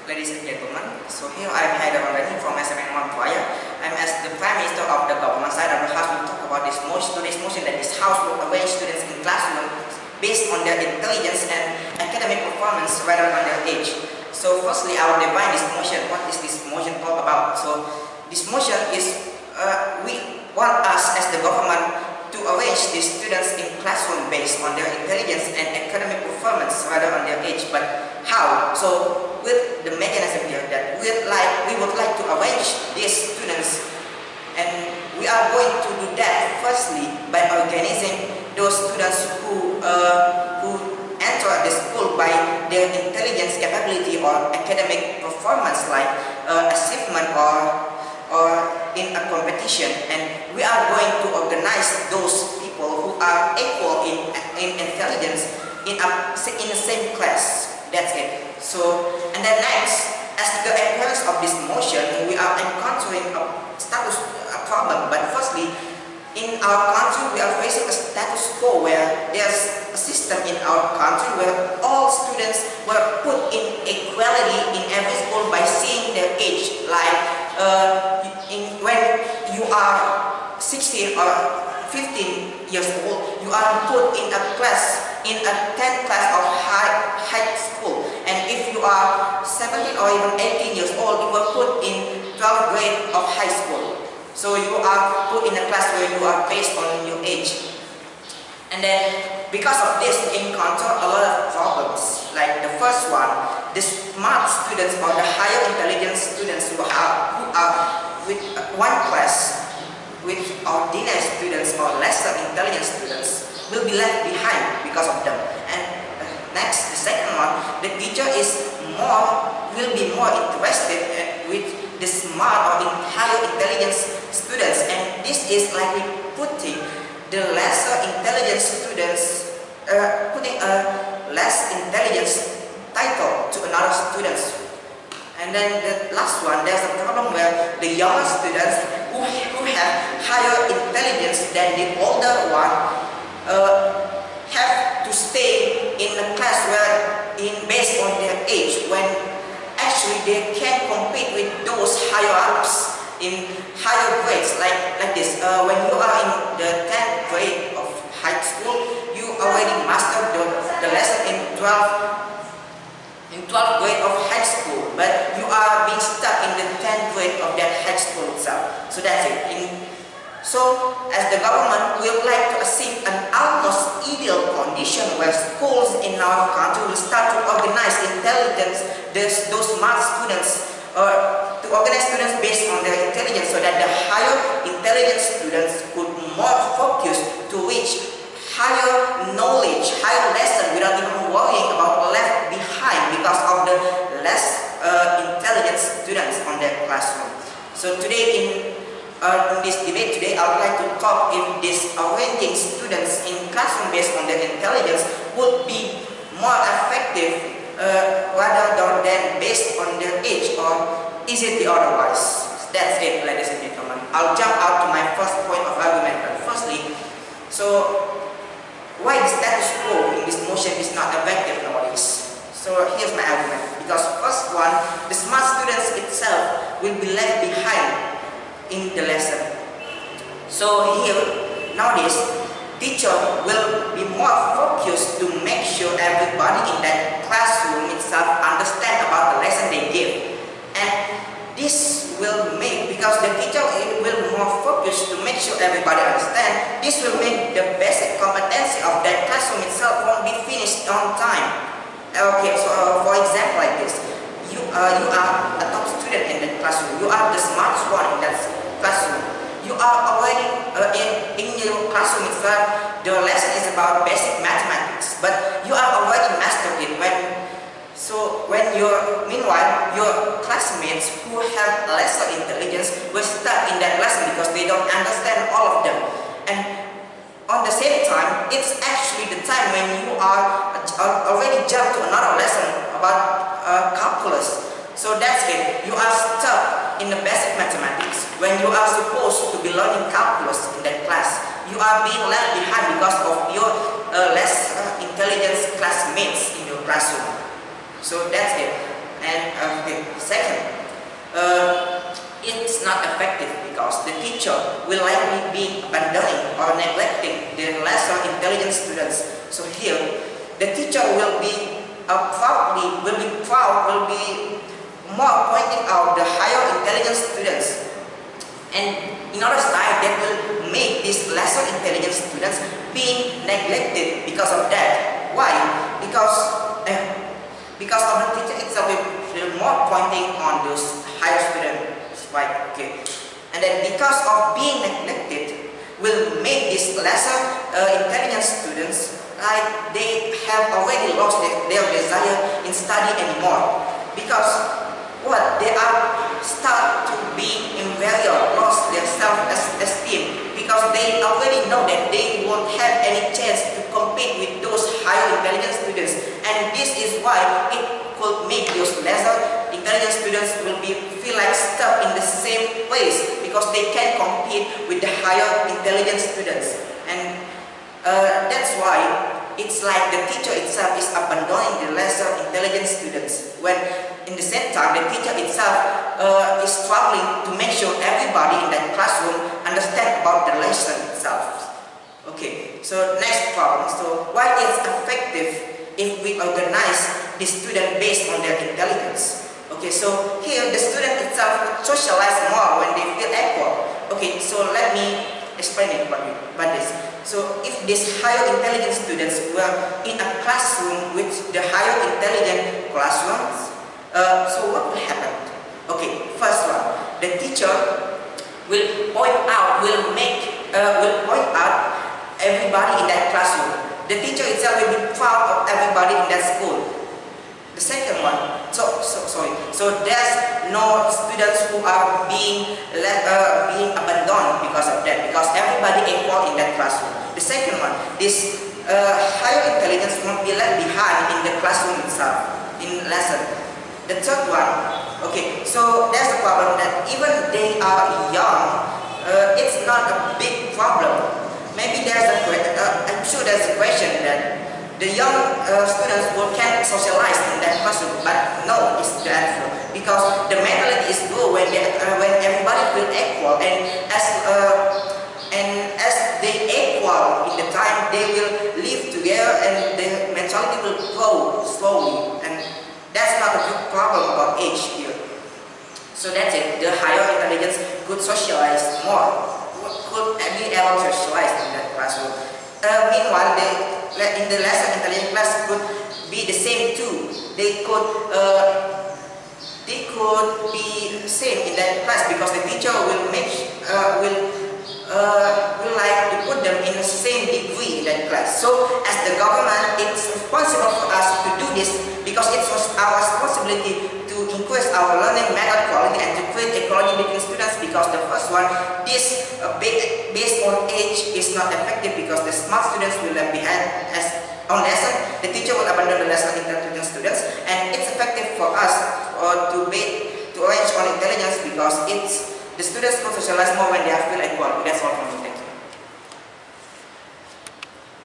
Ladies and gentlemen, so here I am Haidar from SMAN Praya. I am as the Prime Minister of the government side of the House. We talk about this motion that this House will arrange students in classrooms based on their intelligence and academic performance rather than their age. So firstly, I will define this motion. What is this motion all about? So this motion is we want us as the government to arrange these students in classroom based on their intelligence and academic performance rather than their age. But how? So with the mechanism here that we would like to arrange these students, and we are going to do that firstly by organizing those students who enter the school by their intelligence, capability, or academic performance, like achievement or in a competition, and we are going to organize those people who are equal in intelligence in the same class. That's it. So, and then next, as the appearance of this motion, we are encountering a problem. But firstly, in our country, we are facing a status quo where there's a system in our country where all students were put in equality in every school by seeing their age. Like when you are 16 or 15 years old, you are put in a class, in a 10th class of high school, and if you are 17 or even 18 years old, you were put in 12th grade of high school. So you are put in a class where you are based on your age. And then because of this, we encounter a lot of problems. Like the first one, the smart students or the higher intelligence students who are with one class with ordinary students or lesser intelligent students will be left behind because of them. And next, the second one, the teacher will be more interested with the smart or higher intelligence students, and this is likely putting the lesser intelligent students, putting a less intelligence title to another students. And then the last one, there's a problem where the younger students who have higher intelligence than the older one have to stay in a class based on their age, when actually they can compete with those higher ups in higher grades, like this. When you are in the 10th grade of high school, you already mastered the lesson in 12th grade of high school, but you are being stuck in the 10th grade of that high school itself. So that's it. So as the government, we would like to achieve an almost ideal condition where schools in our country will start to organize intelligence, those smart students, to organize students based on their intelligence, so that the higher intelligence students could more focus to reach higher knowledge, higher lesson without even worrying about left behind because of the less intelligent students on their classroom. So today in this debate today, I would like to talk if this arranging students in classroom based on their intelligence would be more effective rather than based on their age, or is it the otherwise? That's it, ladies and gentlemen. I'll jump out to my first point of argument. But firstly, so why the status quo in this motion is not effective nowadays? So here's my argument. Because first one, the smart students itself will be left behind in the lesson. So here, nowadays, teacher will be more focused to make sure everybody in that classroom itself understand about the lesson they give. And this will make, because the teacher will more focus to make sure everybody understand, this will make the basic competency of that classroom itself won't be finished on time. Okay, so for example like this, you are a top student in that classroom, you are the smartest one in that classroom. You are already in your classroom itself, the lesson is about basic mathematics, but you are already mastered it. Meanwhile, your classmates who have lesser intelligence will stuck in that lesson because they don't understand all of them. And on the same time, it's actually the time when you are already jumped to another lesson about calculus. So that's it. You are stuck in the basic mathematics when you are supposed to be learning calculus in that class. You are being left behind because of your less intelligent classmates in your classroom. So that's it. And second, it's not effective because the teacher will likely be abandoning or neglecting the lesser intelligent students. So here, the teacher will be more pointing out the higher intelligent students, and in other side that will make these lesser intelligent students being neglected because of that. Why? Because of the teacher itself will more pointing on those higher students, right? Okay, and then because of being neglected will make these lesser intelligent students like they have already lost their desire in study anymore, because what they are start to be inferior, lost their self-esteem, because they already know that they won't have any chance to compete with those higher intelligent students, and this is why it could make those lesser intelligent students will feel like stuck in the same place because they can't compete with the higher intelligent students. And that's why it's like the teacher itself is abandoning the lesser intelligent students, when in the same time the teacher itself is struggling to make sure everybody in that classroom understand about the lesson itself. Okay, so next problem. So why it's effective if we organize the student based on their intelligence? Okay, so here the student itself socialize more when they feel equal. Okay, so let me explain it about this. So if these higher intelligent students were in a classroom with the higher intelligent classrooms, so what will happen? Okay, first one, the teacher will point out everybody in that classroom. The teacher itself will be proud of everybody in that school. The second one, so there's no students who are being abandoned because of that, because everybody equal in that classroom. The second one, this higher intelligence won't be left behind in the classroom itself, in lesson. The third one, okay, so there's a problem that even they are young, it's not a big problem. Maybe I'm sure there's a question that the young students can socialize in that classroom, but no, it's the answer, because the mentality is good when everybody feel equal, and as they equal in the time, they will live together, and the mentality will grow slowly, and that's not a big problem about age here. So that's it. The higher intelligence could socialize more, could be able to socialize in that classroom. Meanwhile, in the lesser intelligent class could be the same too. They could be same in that class, because the teacher will like to put them in the same degree in that class. So as the government, it's responsible for us to do this, because it's our responsibility to increase our learning method quality and to create equality between students, because the first one, this based on age is not effective, because the smart students will left behind on lesson. The teacher will abandon the lesson intelligent students, and it's effective for us to arrange on intelligence, because the students will socialize more when they are feel equal. That's all from me.